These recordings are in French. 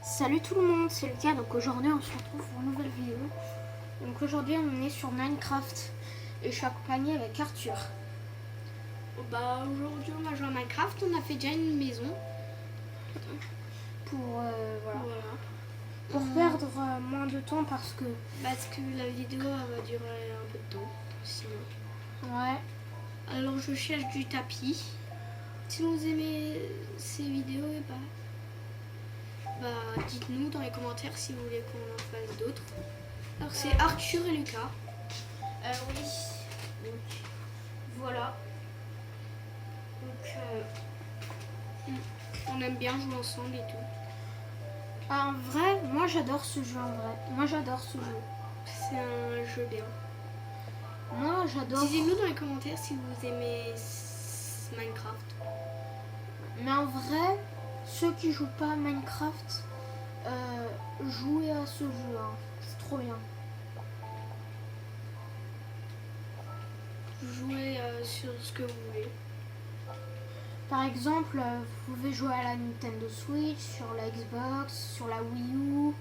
Salut tout le monde, c'est Lucas. Donc aujourd'hui on se retrouve pour une nouvelle vidéo. Donc aujourd'hui on est sur Minecraft et je suis accompagnée avec Arthur. Bah aujourd'hui on va jouer à Minecraft, on a fait déjà une maison. Pour voilà. Voilà. Pour perdre moins de temps parce que la vidéo elle va durer un peu de temps. Sinon. ouais. Alors je cherche du tapis. Si vous aimez ces vidéos, dites-nous dans les commentaires si vous voulez qu'on en fasse d'autres. Alors c'est Arthur et Lucas. Oui. Donc voilà. Donc on aime bien jouer ensemble et tout. en vrai, moi j'adore ce jeu en vrai. Moi j'adore ce jeu. C'est un jeu bien. Moi j'adore. Dites-nous dans les commentaires si vous aimez Minecraft. Mais en vrai, ceux qui jouent pas à Minecraft, jouez à ce jeu. Hein. C'est trop bien. Jouez sur ce que vous voulez. Par exemple, vous pouvez jouer à la Nintendo Switch, sur la Xbox, sur la Wii U.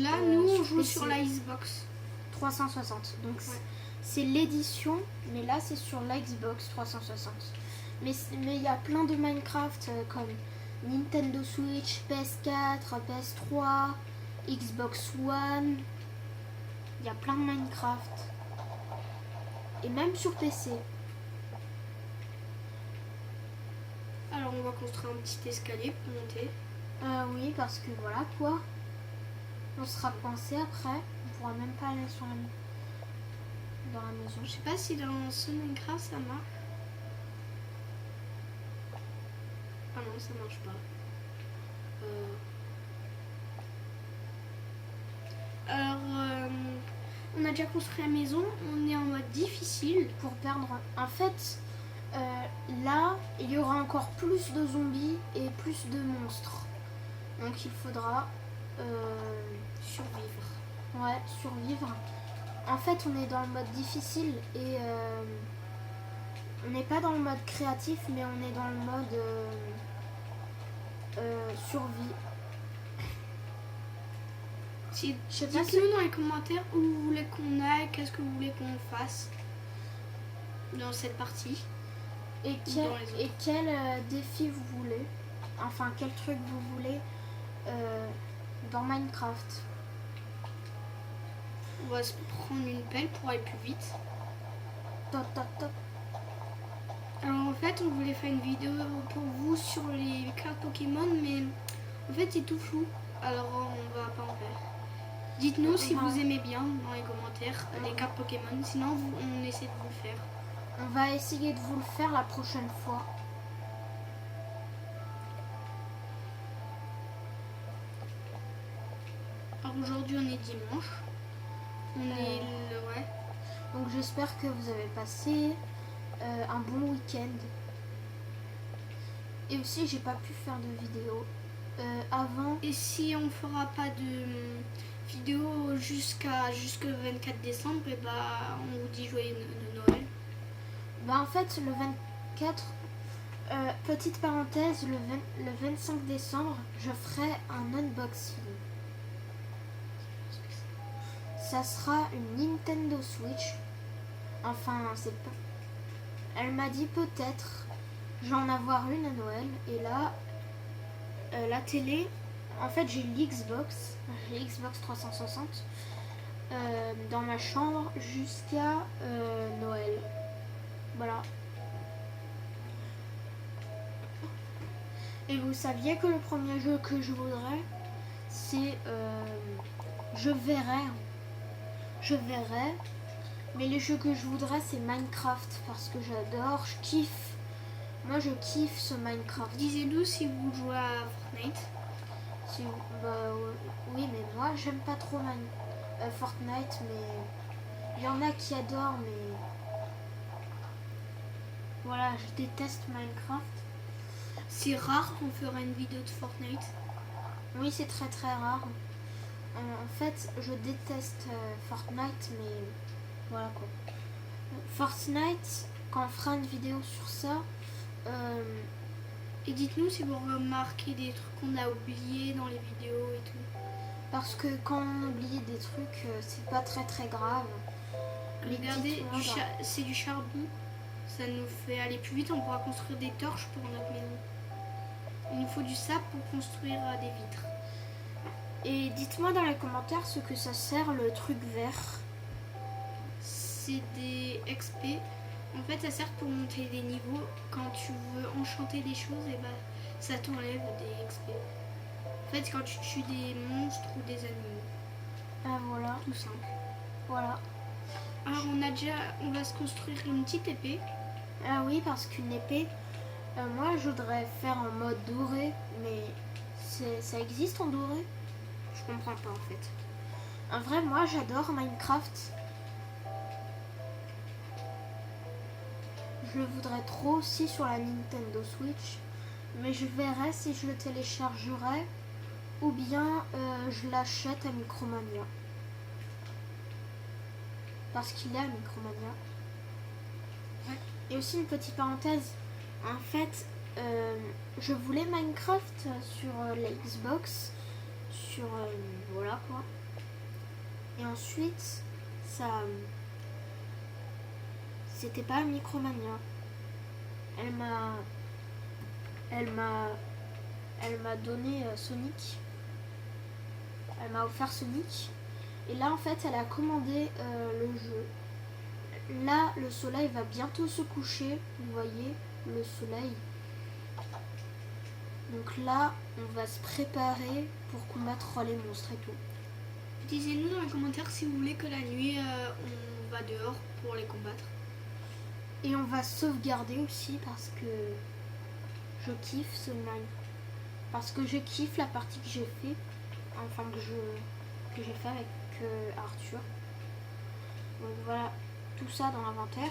Là, nous, on sur joue PC. sur la Xbox 360. Donc ouais. c'est l'édition, mais là c'est sur la Xbox 360. Mais il y a plein de Minecraft comme Nintendo Switch, PS4, PS3, Xbox One. Il y a plein de Minecraft. Et même sur PC. Alors on va construire un petit escalier pour monter. Oui, parce que voilà quoi. On sera coincé après. On pourra même pas aller sur dans la maison. Je sais pas si dans ce Minecraft ça marche. Ah non, ça marche pas. Alors, on a déjà construit la maison. On est en mode difficile. Pour perdre. En fait, là, il y aura encore plus de zombies et plus de monstres. Donc il faudra survivre. Ouais, survivre. En fait, on est dans le mode difficile et on n'est pas dans le mode créatif, mais on est dans le mode survie. Si, je sais pas dites-nous dans les commentaires où vous voulez qu'on aille, qu'est-ce que vous voulez qu'on fasse dans cette partie. Et quel défi vous voulez. Enfin, quel truc vous voulez dans Minecraft. On va se prendre une pelle pour aller plus vite. Top, top, top. Alors en fait, on voulait faire une vidéo pour vous sur les cartes Pokémon, mais en fait c'est tout flou, alors on va pas en faire. Dites-nous si vous aimez bien dans les commentaires les cartes Pokémon, sinon on essaie de vous le faire. On va essayer de vous le faire la prochaine fois. Alors aujourd'hui on est dimanche. Ouais. Donc j'espère que vous avez passé un bon week-end. Et aussi j'ai pas pu faire de vidéo avant. Et si on fera pas de vidéo jusqu'au 24 décembre, et on vous dit joyeux de Noël. En fait le 24, petite parenthèse, le 25 décembre je ferai un unboxing. Ça sera une Nintendo Switch. Enfin, c'est pas. Elle m'a dit peut-être. Je vais en avoir une à Noël. Et là, la télé. En fait, j'ai l'Xbox. J'ai l'Xbox 360 dans ma chambre jusqu'à Noël. Voilà. Et vous saviez que le premier jeu que je voudrais, c'est je verrai, mais les jeux que je voudrais c'est Minecraft parce que j'adore, je kiffe. Moi je kiffe ce Minecraft. Disez-nous si vous jouez à Fortnite. Oui, mais moi j'aime pas trop Fortnite, mais il y en a qui adorent, mais voilà, je déteste Minecraft. C'est rare qu'on fera une vidéo de Fortnite. Oui, c'est très très rare. En fait, je déteste Fortnite, mais voilà quoi. Fortnite, quand on fera une vidéo sur ça. Et dites-nous si vous remarquez des trucs qu'on a oubliés dans les vidéos et tout. Parce que quand on oublie des trucs, c'est pas très très grave. Mais Regardez, dites-moi, c'est du charbon. Ça nous fait aller plus vite. On pourra construire des torches pour notre maison. Il nous faut du sable pour construire des vitres. Et dites-moi dans les commentaires ce que ça sert le truc vert. C'est des XP. En fait, ça sert pour monter des niveaux. Quand tu veux enchanter des choses, et bah, ça t'enlève des XP. En fait, quand tu tues des monstres ou des animaux. Ah voilà, Tout simple. voilà. Alors on va se construire une petite épée. Ah oui, parce qu'une épée, moi je voudrais faire en mode doré, mais ça existe en doré? Je comprends pas en fait. En vrai, moi j'adore Minecraft. Je le voudrais trop aussi sur la Nintendo Switch, mais je verrai si je le téléchargerai ou bien je l'achète à Micromania. Parce qu'il est à Micromania. Ouais. Et aussi une petite parenthèse, en fait, je voulais Minecraft sur la Xbox, sur voilà quoi. Et ensuite, ça, c'était pas Micromania. Elle m'a donné Sonic. Elle m'a offert Sonic. Et là, en fait, elle a commandé le jeu. Là, le soleil va bientôt se coucher. Vous voyez, le soleil. Donc là, on va se préparer pour combattre les monstres et tout. Disez-nous dans les commentaires si vous voulez que la nuit, on va dehors pour les combattre. Et on va sauvegarder aussi parce que je kiffe ce mine. Parce que je kiffe la partie que j'ai fait. Enfin, que j'ai fait avec Arthur. Donc voilà, tout ça dans l'inventaire.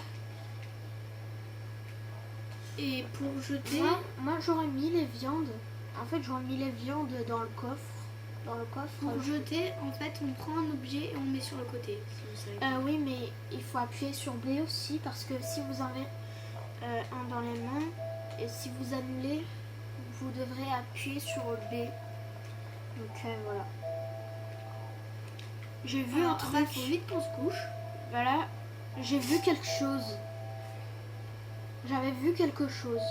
Et pour jeter... Moi j'aurais mis les viandes. En fait, j'aurais mis les viandes dans le coffre. Dans le coffre. Pour jeter, en fait, on prend un objet et on le met sur le côté. Si vous savez pas. Oui, mais il faut appuyer sur B aussi parce que si vous en avez un dans les mains et si vous annulez, vous devrez appuyer sur B. Donc voilà. J'ai vu un truc. Il faut vite qu'on se couche. Voilà, j'ai vu quelque chose. J'avais vu quelque chose.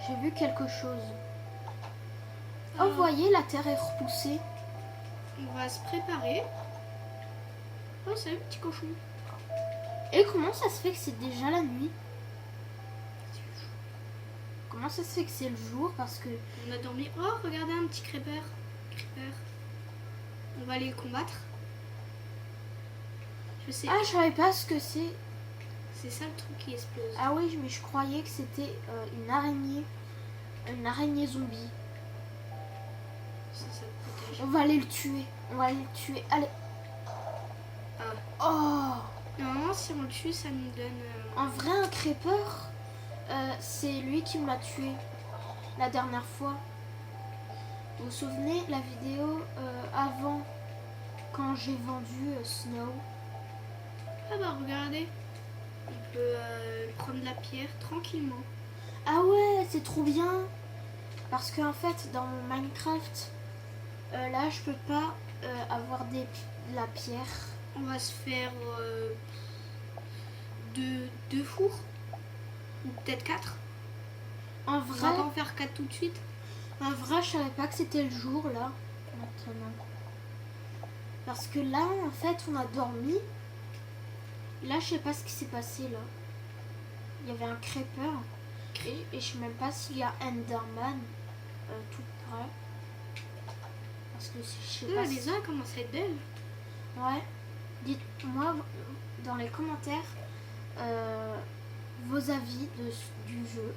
J'ai vu quelque chose. Oh, vous voyez, la terre est repoussée. On va se préparer. Oh, c'est un petit cochon. Et comment ça se fait que c'est déjà la nuit? Comment ça se fait que c'est le jour? Parce que... On a dormi. Oh, regardez un petit creeper. On va aller le combattre. Je sais. Ah, je savais pas ce que c'est. C'est ça le truc qui explose. Ah oui, mais je croyais que c'était une araignée. Une araignée zombie. Ça te protège. On va aller le tuer. On va aller le tuer. Allez. Oh! Normalement, si on le tue, ça nous donne... En vrai, un creeper, c'est lui qui m'a tué la dernière fois. Vous vous souvenez la vidéo avant, quand j'ai vendu Snow? Ah bah regardez, on peut prendre la pierre tranquillement. Ah ouais, c'est trop bien. Parce qu'en fait, dans mon Minecraft, là, je peux pas avoir de la pierre. On va se faire deux fours, ou peut-être 4. En On vrai, va pas en faire 4 tout de suite. je savais pas que c'était le jour là. Maintenant. Parce que là, en fait, on a dormi. Là, je sais pas ce qui s'est passé là. Il y avait un creeper. Et je sais même pas s'il y a Enderman tout près. Parce que je sais pas. La maison commence à être belle. Ouais. Dites-moi dans les commentaires vos avis du jeu.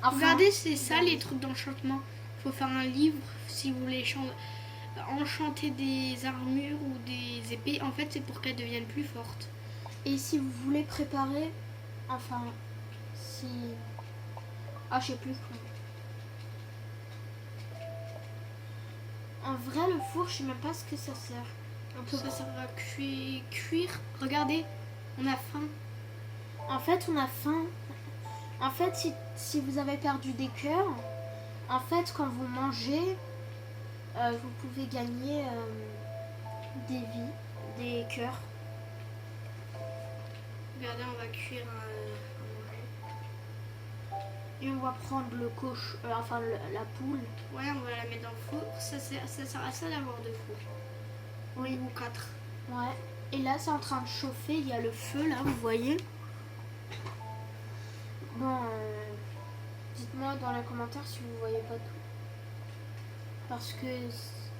Regardez, c'est ça les trucs d'enchantement. Faut faire un livre si vous voulez enchanter des armures ou des épées. En fait, c'est pour qu'elles deviennent plus fortes. Et si vous voulez préparer, enfin, si... Ah, je sais plus quoi. En vrai, le four, je sais même pas ce que ça sert. Ça sert à cuire. Regardez, on a faim. En fait, on a faim. En fait, si vous avez perdu des cœurs, En fait, quand vous mangez, vous pouvez gagner des vies, des cœurs. Regardez, on va cuire à manger. Et on va prendre le la poule. Ouais, on va la mettre dans le four. Ça sert à ça d'avoir deux fours. Oui. Ou 4. Ouais. Et là, c'est en train de chauffer. Il y a le feu, là, vous voyez. Bon, dites-moi dans les commentaires si vous voyez pas tout. Parce que...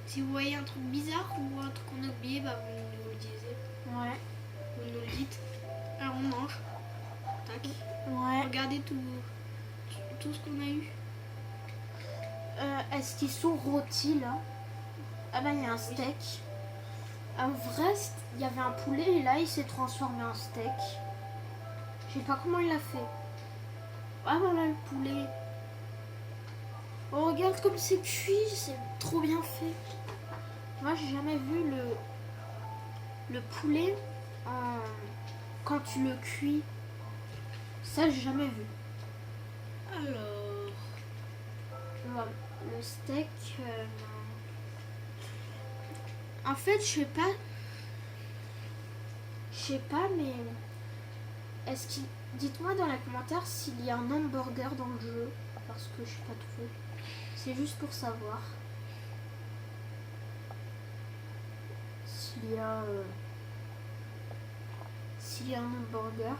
Si vous voyez un truc bizarre ou un truc qu'on a oublié, bah vous nous le disiez. Ouais. Vous nous le dites. Alors on mange. Tac. Ouais. Regardez tout ce qu'on a eu. Est-ce qu'ils sont rôtis, là? Ah bah, il y a un steak. En vrai, il y avait un poulet et là, il s'est transformé en steak. Je sais pas comment il l'a fait. Ah voilà le poulet. Oh, regarde comme c'est cuit, c'est trop bien fait. Moi, j'ai jamais vu le poulet quand tu le cuis. Ça, j'ai jamais vu. Alors, Voilà, le steak. En fait, je sais pas, mais est-ce qu'il... Dites-moi dans les commentaires s'il y a un hamburger dans le jeu, parce que je sais pas trop. C'est juste pour savoir s'il y a un hamburger,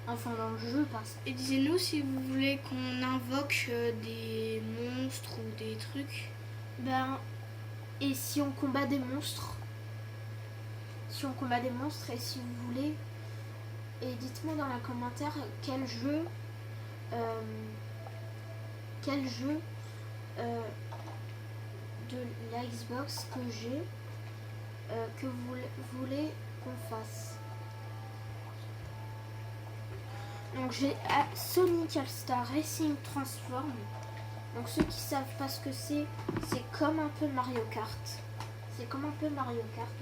enfin dans le jeu, parce que... et dites-nous si vous voulez qu'on invoque des monstres ou des trucs. Ben, et si on combat des monstres, et si vous voulez, et dites-moi dans les commentaires quel jeu de la Xbox que j'ai que vous voulez qu'on fasse. Donc j'ai Sonic All-Star Racing Transform. Donc ceux qui savent pas ce que c'est comme un peu Mario Kart. C'est comme un peu Mario Kart,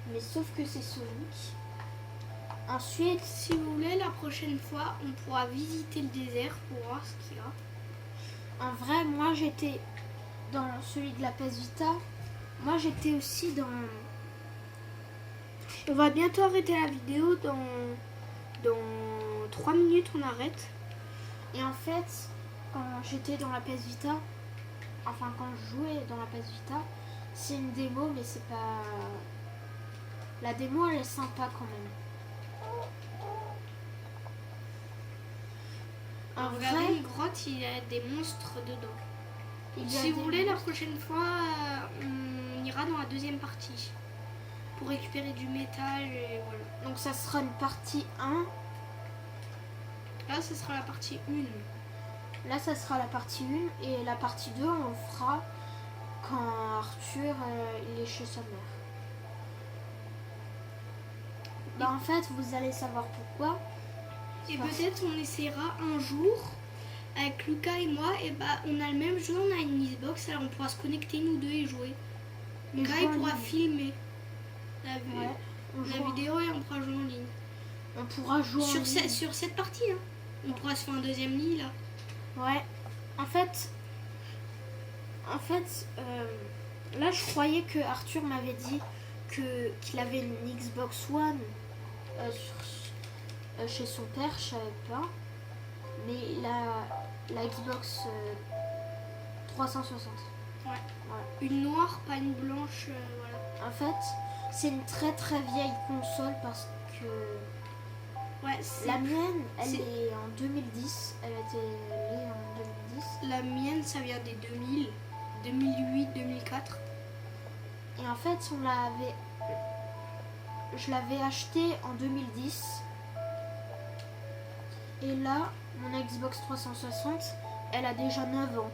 mais sauf que c'est Sonic. Ensuite, si vous voulez, la prochaine fois, on pourra visiter le désert pour voir ce qu'il y a. En vrai, moi j'étais dans celui de la PS Vita. Moi j'étais aussi dans... On va bientôt arrêter la vidéo. Dans 3 minutes, on arrête. Et en fait, quand j'étais dans la PS Vita, enfin quand je jouais dans la PS Vita, c'est une démo, mais c'est pas... La démo, elle est sympa quand même. En Regardez vrai, une grotte, il y a des monstres dedans. il y a Si vous des voulez, la monstres. prochaine fois, on ira dans la deuxième partie. Pour récupérer du métal et voilà. Donc ça sera une partie 1. Là, ce sera la partie 1. Là, ça sera la partie 1. Et la partie 2, on fera quand Arthur il est chez sa mère. Bah en fait, vous allez savoir pourquoi. Et peut-être on essaiera un jour avec Lucas et moi. Et bah on a le même jeu, on a une Xbox, alors on pourra se connecter nous deux et jouer. Lucas il pourra filmer la vidéo et on pourra jouer en ligne. On pourra jouer sur cette partie. Hein. On pourra se faire un deuxième lit là. Ouais. En fait, là je croyais que Arthur m'avait dit qu'il avait une Xbox One chez son père, je savais pas. Mais la Xbox 360. Ouais. Une noire, pas une blanche. Voilà. En fait, c'est une très très vieille console parce que la mienne, elle est en 2010. Elle a été née en 2010. La mienne, ça vient des 2000, 2008, 2004. Et en fait, je l'avais acheté en 2010. Et là, mon Xbox 360, elle a déjà 9 ans.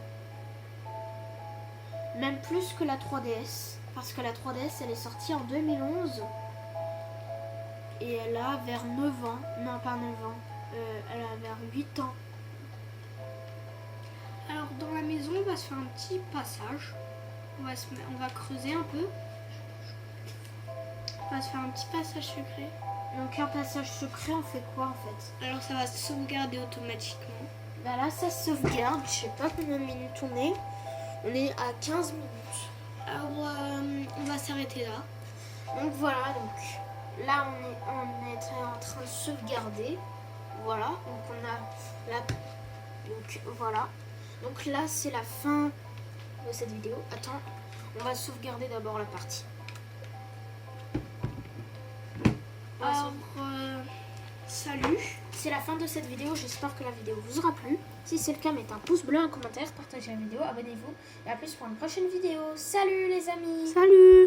Même plus que la 3DS. Parce que la 3DS, elle est sortie en 2011. Et elle a vers 9 ans. Non, pas 9 ans. Elle a vers 8 ans. Alors, dans la maison, on va se faire un petit passage. On va creuser un peu. On va se faire un petit passage secret. Donc un passage secret, on fait quoi en fait? Alors ça va se sauvegarder automatiquement. Bah là, ça sauvegarde. Je sais pas combien de minutes on est. On est à 15 minutes. Alors, on va s'arrêter là. Donc voilà, donc là on est en train de sauvegarder. Voilà, donc on a là. Donc voilà. Donc là c'est la fin de cette vidéo. Attends, on va sauvegarder d'abord la partie. Alors, salut. C'est la fin de cette vidéo, j'espère que la vidéo vous aura plu. Si c'est le cas, mettez un pouce bleu, un commentaire, partagez la vidéo, abonnez-vous. Et à plus pour une prochaine vidéo. Salut les amis! Salut.